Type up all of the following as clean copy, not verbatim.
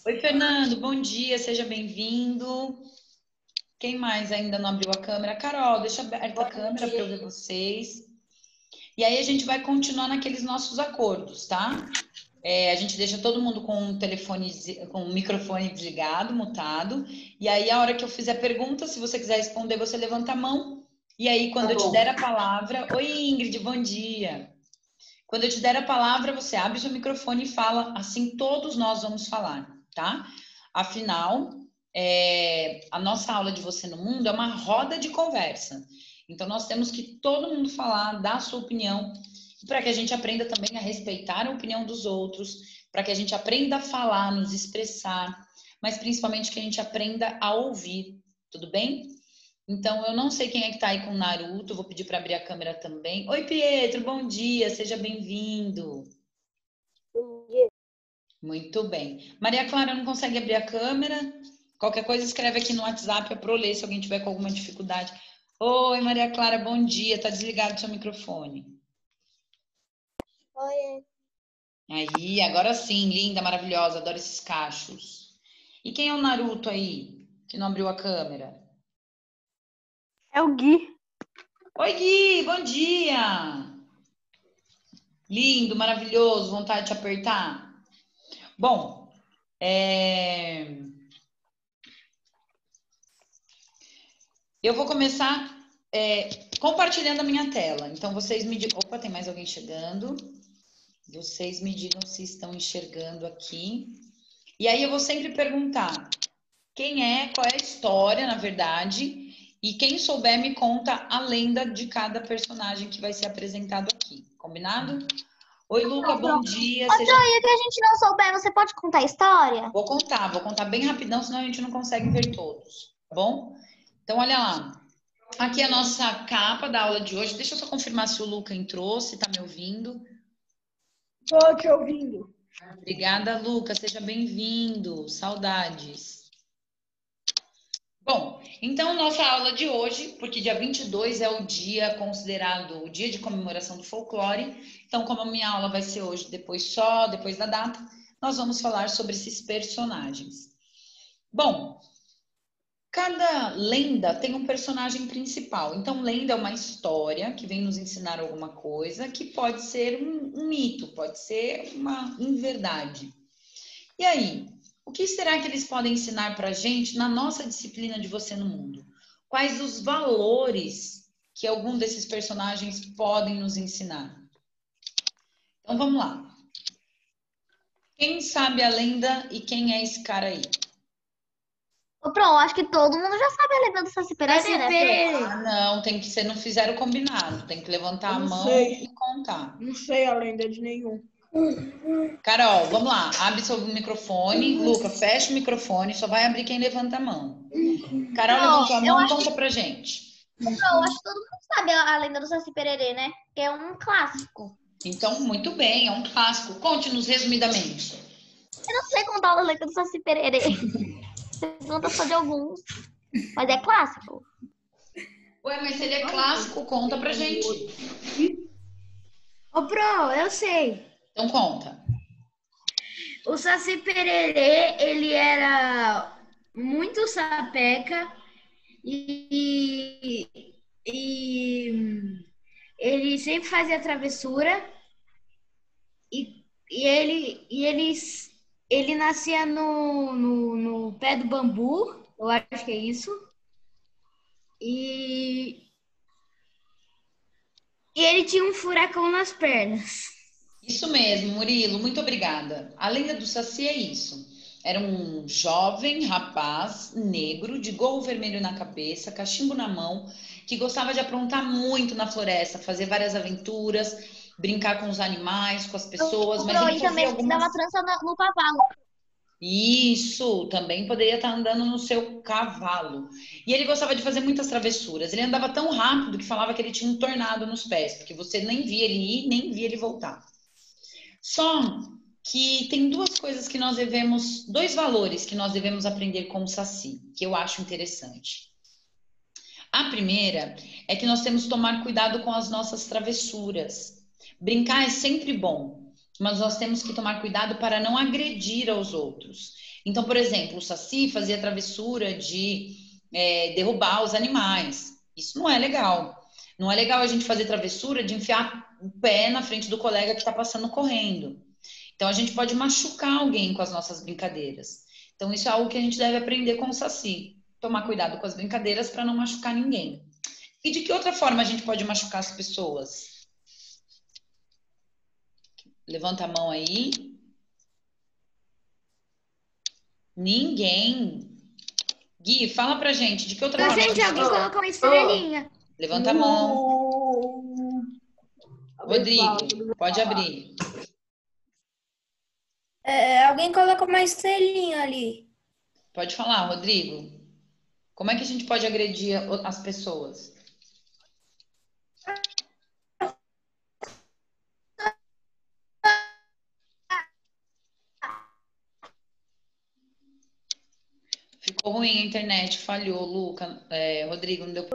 Oi, Fernando, bom dia, seja bem-vindo. Quem mais ainda não abriu a câmera? Carol, deixa aberta a câmera para eu ver vocês. E aí a gente vai continuar naqueles nossos acordos, tá? A gente deixa todo mundo com o telefone, com o microfone desligado, mutado. E aí, a hora que eu fizer pergunta, se você quiser responder, você levanta a mão. E aí, quando eu te der a palavra. Oi, Ingrid, bom dia. Quando eu te der a palavra, você abre seu microfone e fala, assim todos nós vamos falar, tá? Afinal, a nossa aula de Você no Mundo é uma roda de conversa. Então, nós temos que todo mundo falar, dar a sua opinião, para que a gente aprenda também a respeitar a opinião dos outros, para que a gente aprenda a falar, nos expressar, mas principalmente que a gente aprenda a ouvir, tudo bem? Então, eu não sei quem é que tá aí com o Naruto, vou pedir para abrir a câmera também. Oi, Pietro, bom dia, seja bem-vindo. Muito bem. Maria Clara não consegue abrir a câmera? Qualquer coisa escreve aqui no WhatsApp para eu ler se alguém tiver com alguma dificuldade. Oi, Maria Clara, bom dia. Tá desligado o seu microfone. Oi. Aí, agora sim, linda, maravilhosa, adoro esses cachos. E quem é o Naruto aí, que não abriu a câmera? É o Gui. Oi, Gui, bom dia. Lindo, maravilhoso, vontade de te apertar? Bom, eu vou começar compartilhando a minha tela. Então, vocês me digam. Opa, tem mais alguém chegando. Vocês me digam se estão enxergando aqui. E aí eu vou sempre perguntar quem é, qual é a história, na verdade, e quem souber me conta a lenda de cada personagem que vai ser apresentado aqui. Combinado? Oi, Luca, bom dia. Ô, Troia, que a gente não souber, você pode contar a história? Vou contar bem rapidão, senão a gente não consegue ver todos, tá bom? Então, olha lá. Aqui é a nossa capa da aula de hoje. Deixa eu só confirmar se o Luca entrou, se tá me ouvindo. Tô te ouvindo. Obrigada, Luca. Seja bem-vindo. Saudades. Bom, então nossa aula de hoje, porque dia 22 é o dia considerado o dia de comemoração do folclore. Então, como a minha aula vai ser hoje, depois da data, nós vamos falar sobre esses personagens. Bom, cada lenda tem um personagem principal. Então, lenda é uma história que vem nos ensinar alguma coisa, que pode ser um mito, pode ser uma inverdade. E aí, o que será que eles podem ensinar para a gente na nossa disciplina de Você no Mundo? Quais os valores que algum desses personagens podem nos ensinar? Então, vamos lá. Quem sabe a lenda e quem é esse cara aí? Ô, Pro, acho que todo mundo já sabe a lenda do Saci Pererê, né, Pro? Ah, não, tem que ser, não fizeram combinado. Tem que levantar a mão e contar. Não sei a lenda de nenhum. Carol, vamos lá. Abre seu microfone. Luca, fecha o microfone. Só vai abrir quem levanta a mão. Carol levantou a mão e conta pra gente. Pro, eu acho que todo mundo sabe a lenda do Saci Pererê, né? Que é um clássico. Então, muito bem, é um clássico. Conte-nos resumidamente. Eu não sei contar a lenda do Saci Pererê. Você conta só de alguns. Mas é clássico. Ué, mas se ele é clássico, conta pra gente. Ô, Pro, eu sei. Então conta. O Saci Pererê, ele era muito sapeca e ele sempre fazia travessura ele nascia no pé do bambu, eu acho que é isso. E ele tinha um furacão nas pernas. Isso mesmo, Murilo, muito obrigada. A lenda do Saci é isso. Era um jovem rapaz negro, de gorro vermelho na cabeça, cachimbo na mão, que gostava de aprontar muito na floresta, fazer várias aventuras, brincar com os animais, com as pessoas, mas ele E fazia também algumas. dava trança no cavalo. Isso, também poderia estar andando no seu cavalo. E ele gostava de fazer muitas travessuras. Ele andava tão rápido que falava que ele tinha um tornado nos pés, porque você nem via ele ir, nem via ele voltar. Só que tem duas coisas que nós devemos, dois valores que nós devemos aprender com o Saci, que eu acho interessante. A primeira é que nós temos que tomar cuidado com as nossas travessuras. Brincar é sempre bom. mas nós temos que tomar cuidado para não agredir aos outros. Então, por exemplo, o Saci fazia travessura de derrubar os animais. Isso não é legal. Não é legal a gente fazer travessura de enfiar o pé na frente do colega que está passando correndo. Então, a gente pode machucar alguém com as nossas brincadeiras. Então, isso é algo que a gente deve aprender com o Saci. Tomar cuidado com as brincadeiras para não machucar ninguém. E de que outra forma a gente pode machucar as pessoas? Levanta a mão aí. Ninguém. Gui, fala pra gente, de que outra forma... Gente, alguém colocou uma estrelinha. Levanta a mão. Rodrigo, pode abrir. Alguém colocou uma estrelinha ali. Pode falar, Rodrigo. Como é que a gente pode agredir as pessoas? Ficou ruim a internet, falhou, Rodrigo, não deu.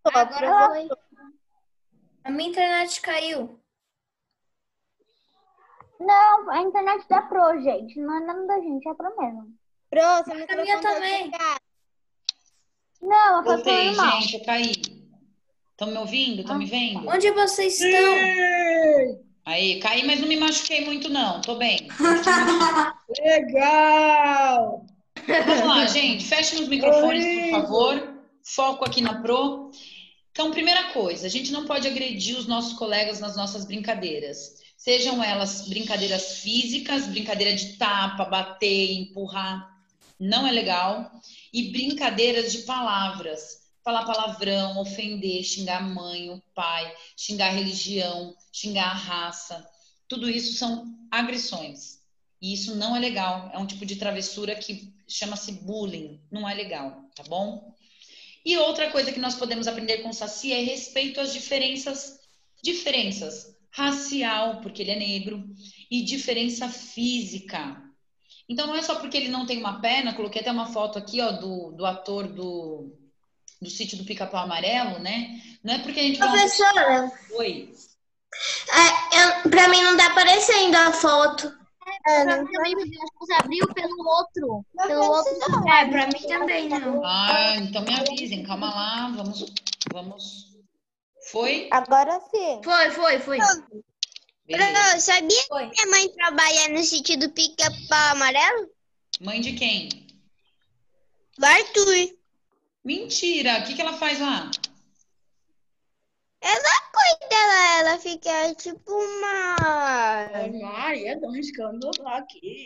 Agora foi. A minha internet caiu. Não, a internet da Pro, gente. Não é nada da gente, é Pro mesmo. Pro, seu A microfone minha tá também. desligado. Não, a Pro Voltei, normal. gente, eu caí. Estão me ouvindo? Estão me vendo? Onde vocês estão? Aí, caí, mas não me machuquei muito, não. Tô bem. Legal! Vamos lá, gente. Fechem os microfones, por favor. Foco aqui na Pro. Então, primeira coisa, a gente não pode agredir os nossos colegas nas nossas brincadeiras. Sejam elas brincadeiras físicas, brincadeira de tapa, bater, empurrar. Não é legal. E brincadeiras de palavras. Falar palavrão, ofender, xingar a mãe, o pai, xingar a religião, xingar a raça. Tudo isso são agressões. E isso não é legal. É um tipo de travessura que chama-se bullying. Não é legal, tá bom? E outra coisa que nós podemos aprender com o Saci é respeito às diferenças racial, porque ele é negro, e diferença física. Então não é só porque ele não tem uma perna, coloquei até uma foto aqui, ó, do ator do Sítio do Pica-Pau Amarelo, né? Não é porque a gente vai... Professora, Oi. pra mim não tá aparecendo a foto. Pra mim também, porque acho que você abriu pelo outro. Pelo outro. Pra mim também não. Ah, então me avisem, calma lá, vamos. Foi? Agora sim. Foi. Beleza. Pro, sabia Oi. que minha mãe trabalha no sítio do Pica-Pau Amarelo? Mãe de quem? Do Arthur. Mentira! O que ela faz lá? Ela fica tipo uma... Maria, dá um escândalo aqui.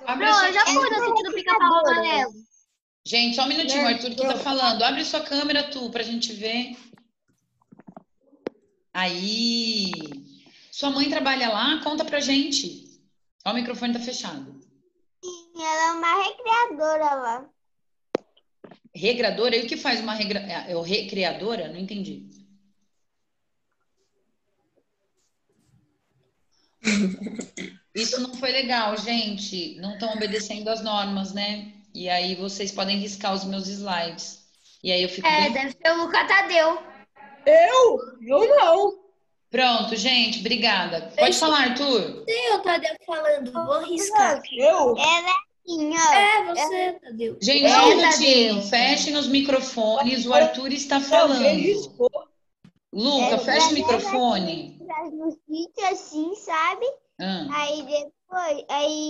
Abre Não, a eu já sua... fui no sítio do Pica-Pau Amarelo. Gente, só um minutinho, o Arthur que tá falando. Abre sua câmera, pra gente ver. Aí. Sua mãe trabalha lá? Conta pra gente. Ó, o microfone tá fechado. Ela é uma recreadora lá. Regradora? E o que faz uma recreadora? Não entendi. Isso não foi legal, gente. Não estão obedecendo as normas, né? E aí vocês podem riscar os meus slides. E aí eu fico bem... Deve ser o Luca Tadeu. Eu não. Pronto, gente. Obrigada. Pode falar, Arthur. Tem o Tadeu falando, vou riscar. Eu? Ela é assim, ó. Você, Tadeu. Gente, só um Tadeu. minutinho. Fechem os microfones. O Arthur está falando. Luca, fecha o microfone. No sítio assim, sabe? Aí depois,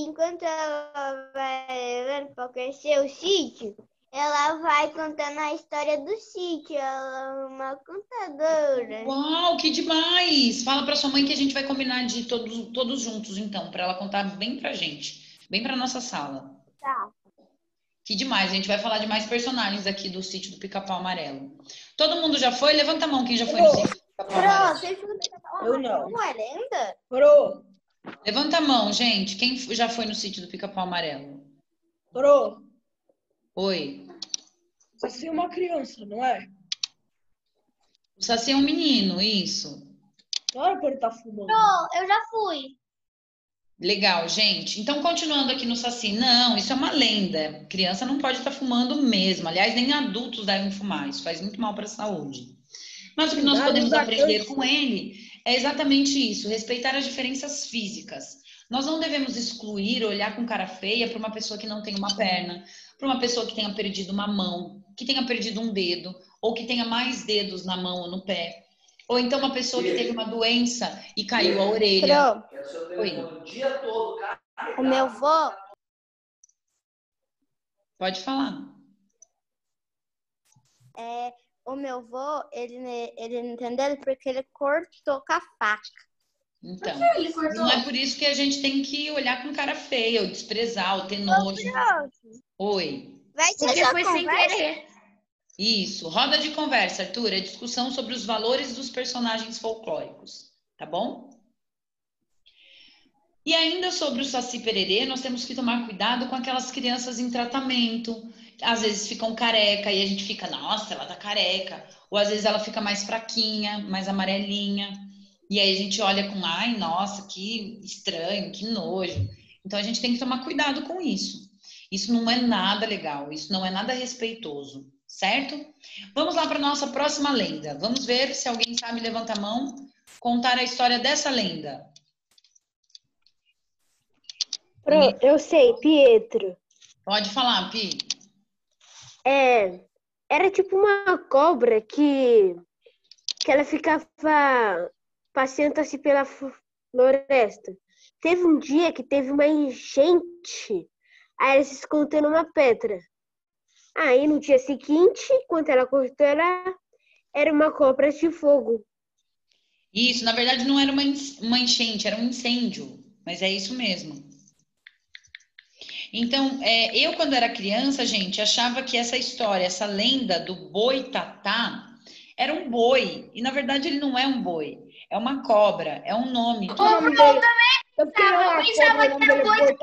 enquanto ela vai levando pra crescer o sítio, ela vai contando a história do sítio. Ela é uma contadora. Uau, que demais! Fala pra sua mãe que a gente vai combinar de todos juntos, então, pra ela contar bem pra gente, bem pra nossa sala. Tá. Que demais, a gente vai falar de mais personagens aqui do Sítio do Pica-Pau Amarelo. Todo mundo já foi? Levanta a mão quem já foi no Sítio do Pica-Pau Amarelo. Sítio do Pica-Pau Eu não. não é lenda? Pro, Levanta a mão, gente. Quem já foi no Sítio do Pica-Pau Amarelo? Oi. você é uma criança, não é? O Saci é um menino, isso. Claro que ele tá fumando. Eu já fui. Legal, gente. Então, continuando aqui no Saci. Não, isso é uma lenda. Criança não pode estar fumando mesmo. Aliás, nem adultos devem fumar. Isso faz muito mal para a saúde. Mas o que nós podemos aprender com ele é exatamente isso, respeitar as diferenças físicas. Nós não devemos excluir, olhar com cara feia para uma pessoa que não tem uma perna, para uma pessoa que tenha perdido uma mão, que tenha perdido um dedo, ou que tenha mais dedos na mão ou no pé. Ou então uma pessoa que teve uma doença e caiu a orelha. Oi. O meu vô, Pode falar. o meu vô, ele não entendeu porque ele cortou com a faca. Então, não é por isso que a gente tem que olhar com cara feia, ou desprezar, ou ter nojo. Oi. Vai ser Porque só foi sem conversa? querer. Isso. Roda de conversa, Arthur. É discussão sobre os valores dos personagens folclóricos. Tá bom? E ainda sobre o Saci Pererê, nós temos que tomar cuidado com aquelas crianças em tratamento. Às vezes ficam careca e a gente fica, nossa, ela tá careca. Ou às vezes ela fica mais fraquinha, mais amarelinha. E aí a gente olha com, ai, nossa, que estranho, que nojo. Então a gente tem que tomar cuidado com isso. Isso não é nada legal, isso não é nada respeitoso, certo? Vamos lá para nossa próxima lenda. Vamos ver se alguém sabe, levanta a mão, contar a história dessa lenda. Eu sei, Pietro. Pode falar, Pi. Era tipo uma cobra que ela ficava passeando assim pela floresta. Teve um dia que teve uma enchente, aí ela se escondeu numa pedra. Aí no dia seguinte, quando ela cortou, era uma cobra de fogo. Isso, na verdade não era uma enchente, era um incêndio, mas é isso mesmo. Então, eu quando era criança, gente, achava que essa história, essa lenda do Boitatá era um boi, e na verdade ele não é um boi, é uma cobra, é um nome. Eu pensava que era boi.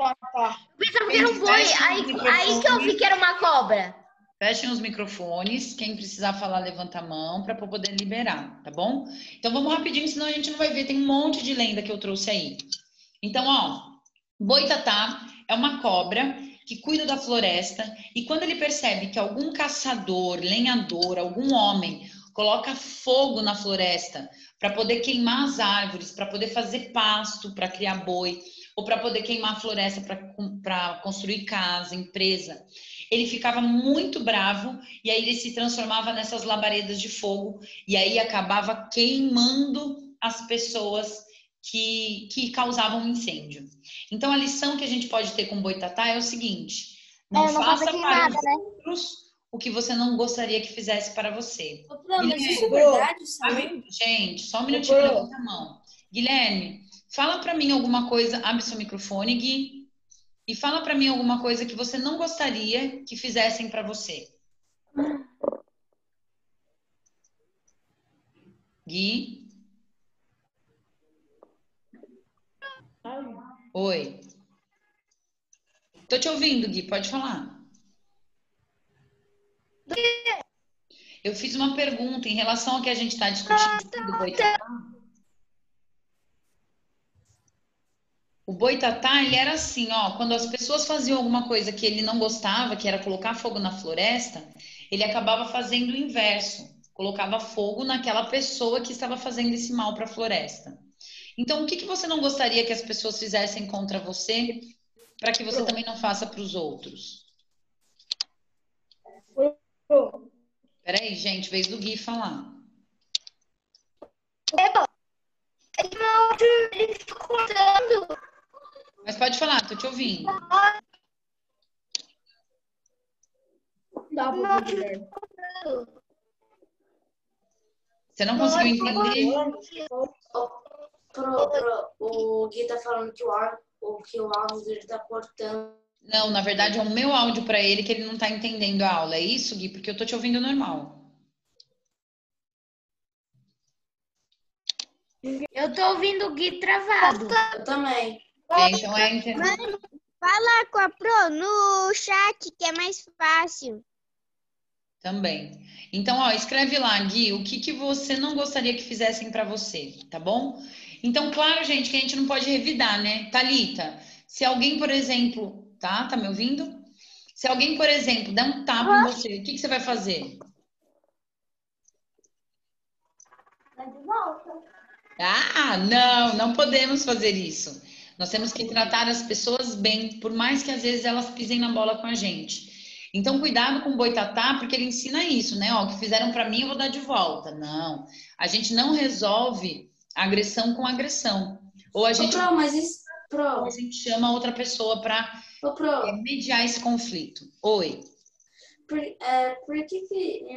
Pensava que era um boi. Aí que eu vi que era uma cobra. Fechem os microfones, quem precisar falar, levanta a mão para poder liberar, tá bom? Então vamos rapidinho, senão a gente não vai ver, tem um monte de lenda que eu trouxe aí. Então, ó, Boitatá é uma cobra que cuida da floresta e quando ele percebe que algum caçador, lenhador, algum homem coloca fogo na floresta para poder queimar as árvores, para poder fazer pasto, para criar boi, ou para poder queimar a floresta para construir casa, empresa, ele ficava muito bravo e aí ele se transformava nessas labaredas de fogo e aí acabava queimando as pessoas que causavam um incêndio. Então, a lição que a gente pode ter com o Boitatá é o seguinte: não faça para os outros o que você não gostaria que fizesse para você. Mas isso é verdade, sabe? Gente, só um minutinho, levanta a mão. Guilherme, fala para mim alguma coisa, abre seu microfone, Gui, e fala para mim alguma coisa que você não gostaria que fizessem para você. Gui? Oi. Tô te ouvindo, Gui, pode falar. Eu fiz uma pergunta em relação ao que a gente está discutindo do Boitatá. O Boitatá, ele era assim, ó, quando as pessoas faziam alguma coisa que ele não gostava, que era colocar fogo na floresta, ele acabava fazendo o inverso, colocava fogo naquela pessoa que estava fazendo esse mal para a floresta. Então, o que você não gostaria que as pessoas fizessem contra você, para que você também não faça para os outros? Peraí, gente, vez do Gui falar. Ele ficou contando. Mas pode falar, tô te ouvindo. Dá pra ver. Você não conseguiu entender? O Gui tá falando que o áudio dele tá cortando. Não, na verdade é o meu áudio para ele que ele não tá entendendo a aula. É isso, Gui? Porque eu tô te ouvindo normal. Eu tô ouvindo o Gui travado. Eu também. Então Fala com a Pro no chat, que é mais fácil. Também. Então, ó, escreve lá, Gui, o que você não gostaria que fizessem para você, tá bom? Então, claro, gente, que a gente não pode revidar, né? Thalita, se alguém, por exemplo, tá me ouvindo? Se alguém, por exemplo, der um tapa em você, o que você vai fazer? Vai de volta. Ah, não podemos fazer isso. Nós temos que tratar as pessoas bem, por mais que às vezes elas pisem na bola com a gente. Então, cuidado com o boitatá, porque ele ensina isso, né? Ó, o que fizeram para mim, eu vou dar de volta. Não, a gente não resolve agressão com agressão. Ou a gente, ou a gente chama outra pessoa para mediar esse conflito. Oi.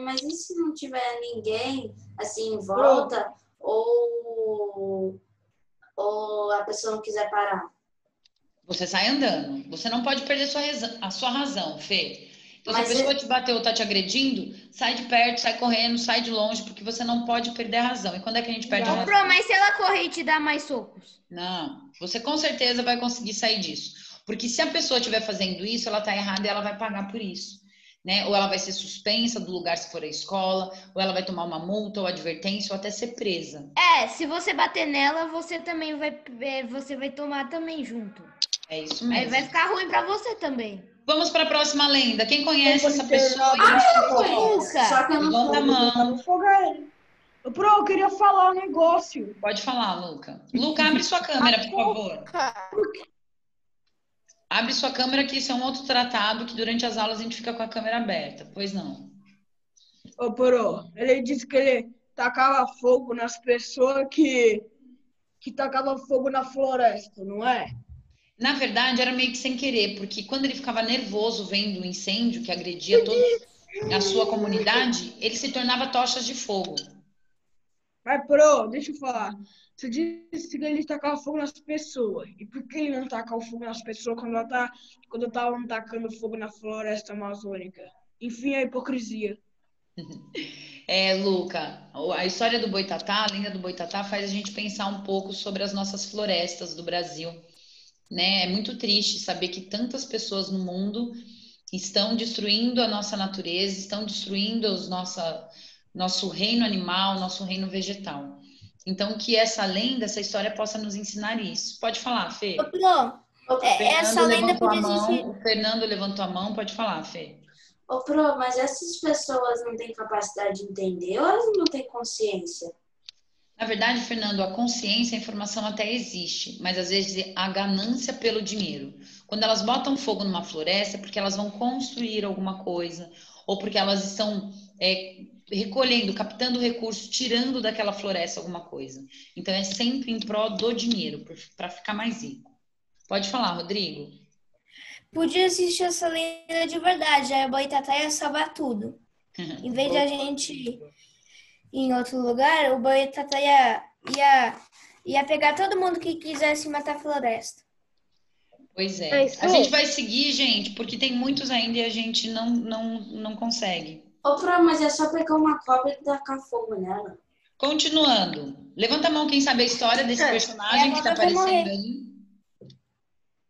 Mas e se não tiver ninguém assim em volta ou a pessoa não quiser parar? Você sai andando. Você não pode perder a sua razão, Fê. Então, Mas se a pessoa te bateu ou tá te agredindo, sai de perto, sai correndo, sai de longe, porque você não pode perder a razão. E quando é que a gente perde a razão? Pro, mas se ela correr e te dar mais socos? Não, você com certeza vai conseguir sair disso. Porque se a pessoa estiver fazendo isso, ela tá errada e ela vai pagar por isso. Né? Ou ela vai ser suspensa do lugar se for a escola, ou ela vai tomar uma multa ou advertência, ou até ser presa. Se você bater nela, você também você vai tomar também junto. É isso mesmo. Aí vai ficar ruim pra você também. Vamos para a próxima lenda. Quem conhece essa pessoa? Só que eu não levanta a mão. Pro, eu queria falar um negócio. Pode falar, Luca. Luca, abre sua câmera, por favor. Abre sua câmera, que isso é um outro tratado que durante as aulas a gente fica com a câmera aberta. Pois não. Ô, Pro, ele disse que ele tacava fogo nas pessoas que tacava fogo na floresta, não é? Na verdade, era meio que sem querer, porque quando ele ficava nervoso vendo o incêndio que agredia toda a sua comunidade, ele se tornava tochas de fogo. Mas, Pro, deixa eu falar. Você disse que ele tacava fogo nas pessoas. E por que ele não tacava fogo nas pessoas quando estavam tacando fogo na floresta amazônica? Enfim, a hipocrisia. Luca, a história do boitatá, a lenda do boitatá faz a gente pensar um pouco sobre as nossas florestas do Brasil, né? É muito triste saber que tantas pessoas no mundo estão destruindo a nossa natureza, estão destruindo nosso reino animal, nosso reino vegetal. Então, que essa lenda, essa história possa nos ensinar isso. Pode falar, Fê. Essa lenda por existir. O Fernando levantou a mão, pode falar, Fê. Pro, mas essas pessoas não têm capacidade de entender ou elas não têm consciência? Na verdade, Fernando, a consciência, a informação até existe, mas às vezes a ganância pelo dinheiro. Quando elas botam fogo numa floresta é porque elas vão construir alguma coisa, ou porque elas estão recolhendo, captando recursos, tirando daquela floresta alguma coisa. Então é sempre em prol do dinheiro, para ficar mais rico. Pode falar, Rodrigo. Podia existir essa lenda de verdade, aí a boitatá ia salvar tudo. Em vez de a gente ir em outro lugar, o boitatá ia pegar todo mundo que quisesse matar a floresta. Pois é. A gente vai seguir, gente, porque tem muitos ainda e a gente não consegue. Pro, mas é só pegar uma cobra e tacar fogo nela. Continuando. Levanta a mão quem sabe a história desse personagem que está aparecendo aí.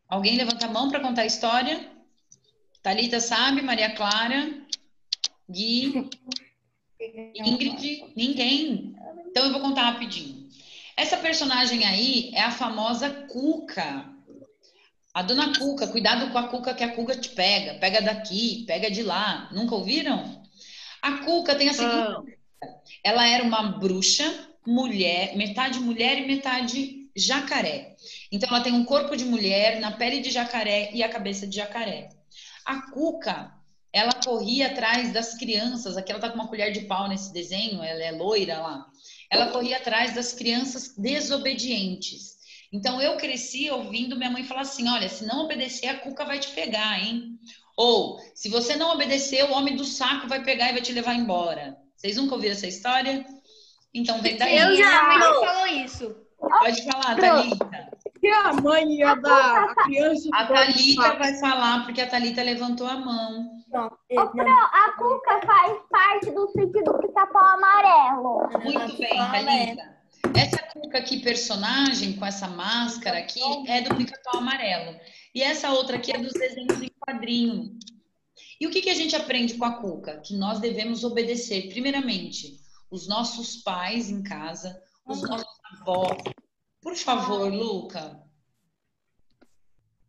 Alguém levanta a mão para contar a história? Thalita sabe? Maria Clara? Gui? Ingrid? Ninguém? Então eu vou contar rapidinho. Essa personagem aí é a famosa Cuca. A dona Cuca. Cuidado com a Cuca, que a Cuca te pega. Pega daqui, pega de lá. Nunca ouviram? A Cuca tem a seguinte... Ela era uma bruxa, metade mulher e metade jacaré. Então, ela tem um corpo de mulher, na pele de jacaré e a cabeça de jacaré. A Cuca, ela corria atrás das crianças. Aqui ela tá com uma colher de pau nesse desenho, ela é loira lá. Ela corria atrás das crianças desobedientes. Então, eu cresci ouvindo minha mãe falar assim, olha, se não obedecer, a Cuca vai te pegar, hein? Ou, se você não obedecer, o homem do saco vai pegar e vai te levar embora. Vocês nunca ouviram essa história? Então, vem daí. Eu já, a mãe falou isso. Pode falar, Thalita. Que a mãe ia dar a criança... A Thalita vai falar, porque a Thalita levantou a mão. A Cuca faz parte do sítio do Pica-Pau Amarelo. Muito bem, Thalita. Essa Cuca aqui, personagem, com essa máscara aqui, é do Pica-Pau Amarelo. E essa outra aqui é dos desenhos em quadrinho. E o que a gente aprende com a Cuca? Que nós devemos obedecer, primeiramente, os nossos pais em casa, os nossos avós. Por favor, Luca,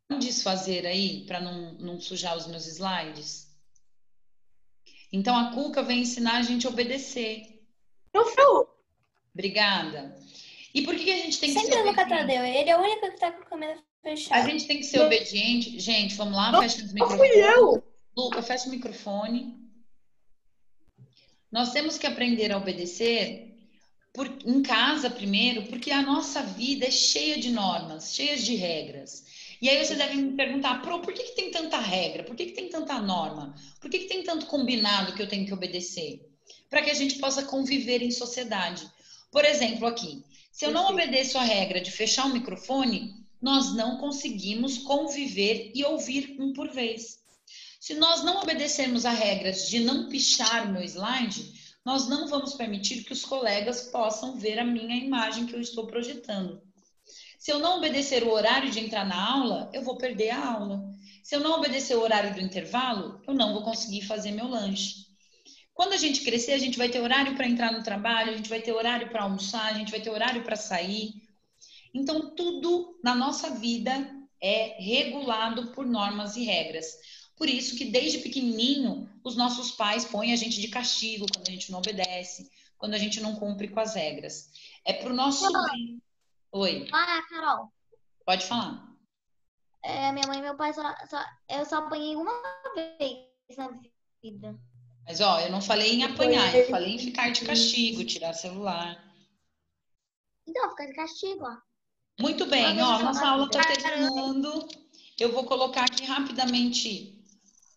vamos desfazer aí, para não sujar os meus slides? Então, a Cuca vem ensinar a gente a obedecer. Eu fui. Obrigada. E por que a gente tem que Sempre ser no obediente? Tadeu. Ele é o único que tá com a câmera fechada. A gente tem que ser obediente. Gente, vamos lá, fecha os Não fui microfones. eu. Luca, fecha o microfone. Nós temos que aprender a obedecer em casa primeiro, porque a nossa vida é cheia de normas, cheia de regras. E aí você deve me perguntar, por que tem tanta regra? Por que tem tanta norma? Por que tem tanto combinado que eu tenho que obedecer? Para que a gente possa conviver em sociedade. Por exemplo, aqui, se eu não obedeço a regra de fechar o microfone, nós não conseguimos conviver e ouvir um por vez. Se nós não obedecermos a regras de não pichar o meu slide, nós não vamos permitir que os colegas possam ver a minha imagem que eu estou projetando. Se eu não obedecer o horário de entrar na aula, eu vou perder a aula. Se eu não obedecer o horário do intervalo, eu não vou conseguir fazer meu lanche. Quando a gente crescer, a gente vai ter horário para entrar no trabalho, a gente vai ter horário para almoçar, a gente vai ter horário para sair. Então, tudo na nossa vida é regulado por normas e regras. Por isso que desde pequenininho, os nossos pais põem a gente de castigo quando a gente não obedece, quando a gente não cumpre com as regras. É pro nosso bem. Oi. Ah, Carol. Pode falar. Minha mãe e meu pai eu só apanhei uma vez na vida. Mas, ó, eu não falei em apanhar, eu falei em ficar de castigo, tirar celular. Então, fica de castigo, ó. Muito bem, ó, nossa aula está terminando. Eu vou colocar aqui rapidamente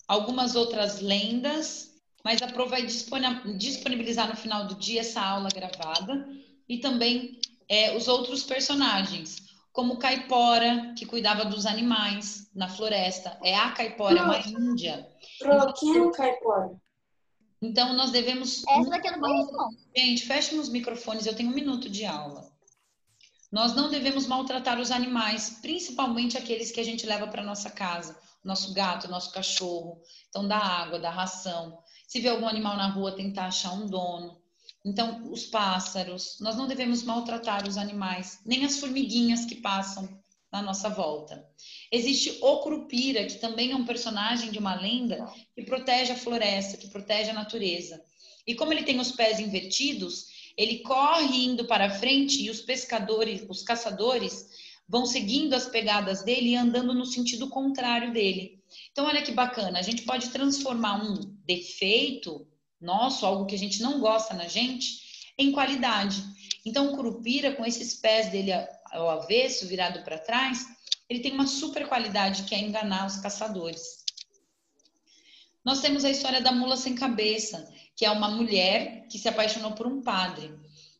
algumas outras lendas, mas a Pro vai disponibilizar no final do dia essa aula gravada e também os outros personagens, como Caipora, que cuidava dos animais na floresta. É a Caipora, é uma índia. Quem é o Caipora? Então, nós devemos... Essa daqui eu não conheço, não. Gente, fechem os microfones, eu tenho 1 minuto de aula. Nós não devemos maltratar os animais, principalmente aqueles que a gente leva para nossa casa. Nosso gato, nosso cachorro. Então, dá água, dá ração. Se vê algum animal na rua, tentar achar um dono. Então, os pássaros. Nós não devemos maltratar os animais, nem as formiguinhas que passam na nossa volta. Existe o Curupira, que também é um personagem de uma lenda que protege a floresta, que protege a natureza. E como ele tem os pés invertidos, ele corre indo para frente e os pescadores, os caçadores, vão seguindo as pegadas dele e andando no sentido contrário dele. Então, olha que bacana, a gente pode transformar um defeito nosso, algo que a gente não gosta na gente, em qualidade. Então, o Curupira, com esses pés dele ao avesso, virado para trás, ele tem uma super qualidade que é enganar os caçadores. Nós temos a história da mula sem cabeça, que é uma mulher que se apaixonou por um padre.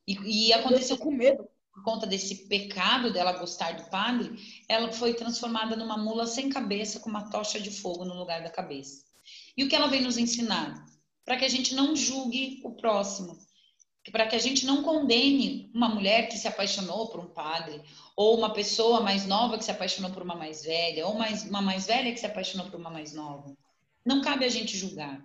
E aconteceu com medo. Por conta desse pecado dela gostar do padre, ela foi transformada numa mula sem cabeça, com uma tocha de fogo no lugar da cabeça. E o que ela vem nos ensinar? Para que a gente não julgue o próximo, para que a gente não condene uma mulher que se apaixonou por um padre, ou uma pessoa mais nova que se apaixonou por uma mais velha, ou uma mais velha que se apaixonou por uma mais nova. Não cabe a gente julgar.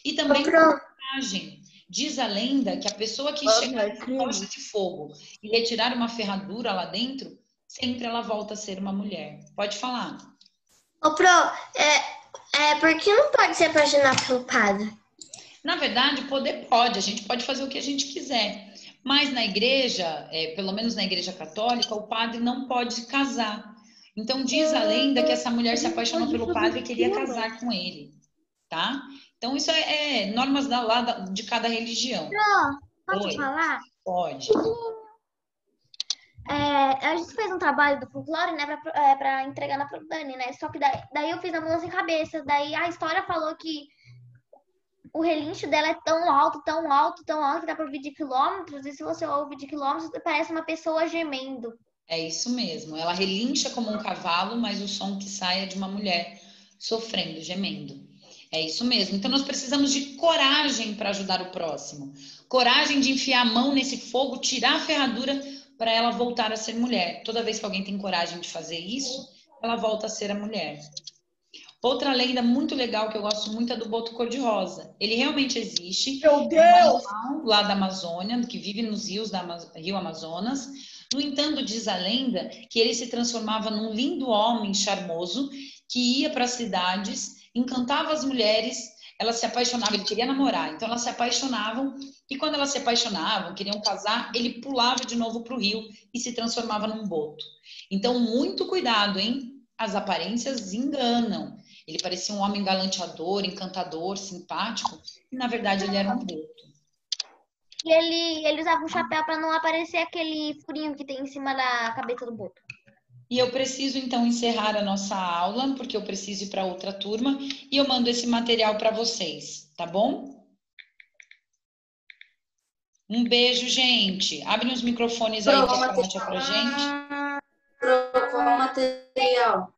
E também coragem. Diz a lenda que a pessoa que chegar com uma tocha de fogo e retirar uma ferradura lá dentro, sempre ela volta a ser uma mulher. Pode falar. Ô, Pro, por que não pode se apaixonar pelo padre? Na verdade, poder pode. A gente pode fazer o que a gente quiser. Mas na igreja, pelo menos na igreja católica, o padre não pode casar. Então diz a lenda que essa mulher se apaixonou pelo padre e queria casar com ele. Tá? Então, isso é normas de cada religião. Posso falar? Pode. A gente fez um trabalho do folclore, né, pra entregar na Prodani, né? Só que daí eu fiz a mula sem cabeça. Daí a história falou que o relincho dela é tão alto, tão alto, tão alto, que dá pra ouvir de quilômetros. E se você ouve de quilômetros, parece uma pessoa gemendo. É isso mesmo. Ela relincha como um cavalo, mas o som que sai é de uma mulher sofrendo, gemendo. É isso mesmo. Então, nós precisamos de coragem para ajudar o próximo. Coragem de enfiar a mão nesse fogo, tirar a ferradura para ela voltar a ser mulher. Toda vez que alguém tem coragem de fazer isso, ela volta a ser a mulher. Outra lenda muito legal que eu gosto muito é do boto cor-de-rosa. Ele realmente existe. Meu Deus! Lá da Amazônia, que vive nos rios Rio Amazonas. No entanto, diz a lenda que ele se transformava num lindo homem charmoso que ia para as cidades, encantava as mulheres, elas se apaixonavam, ele queria namorar, então elas se apaixonavam, e quando elas se apaixonavam, queriam casar, ele pulava de novo para o rio e se transformava num boto. Então, muito cuidado, hein? As aparências enganam. Ele parecia um homem galanteador, encantador, simpático, e na verdade ele era um boto. E ele usava um chapéu para não aparecer aquele furinho que tem em cima da cabeça do boto. E eu preciso, então, encerrar a nossa aula, porque eu preciso ir para outra turma, e eu mando esse material para vocês, tá bom? Um beijo, gente. Abrem os microfones aí para falar tchau pra gente. Qual o material?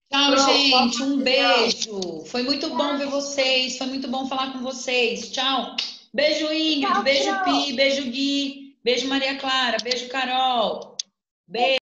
Tchau, gente. Um beijo. Foi muito bom ver vocês. Foi muito bom falar com vocês. Tchau. Beijo, Ingrid. Beijo, Pi. Beijo, Gui. Beijo, Maria Clara. Beijo, Carol. Beijo.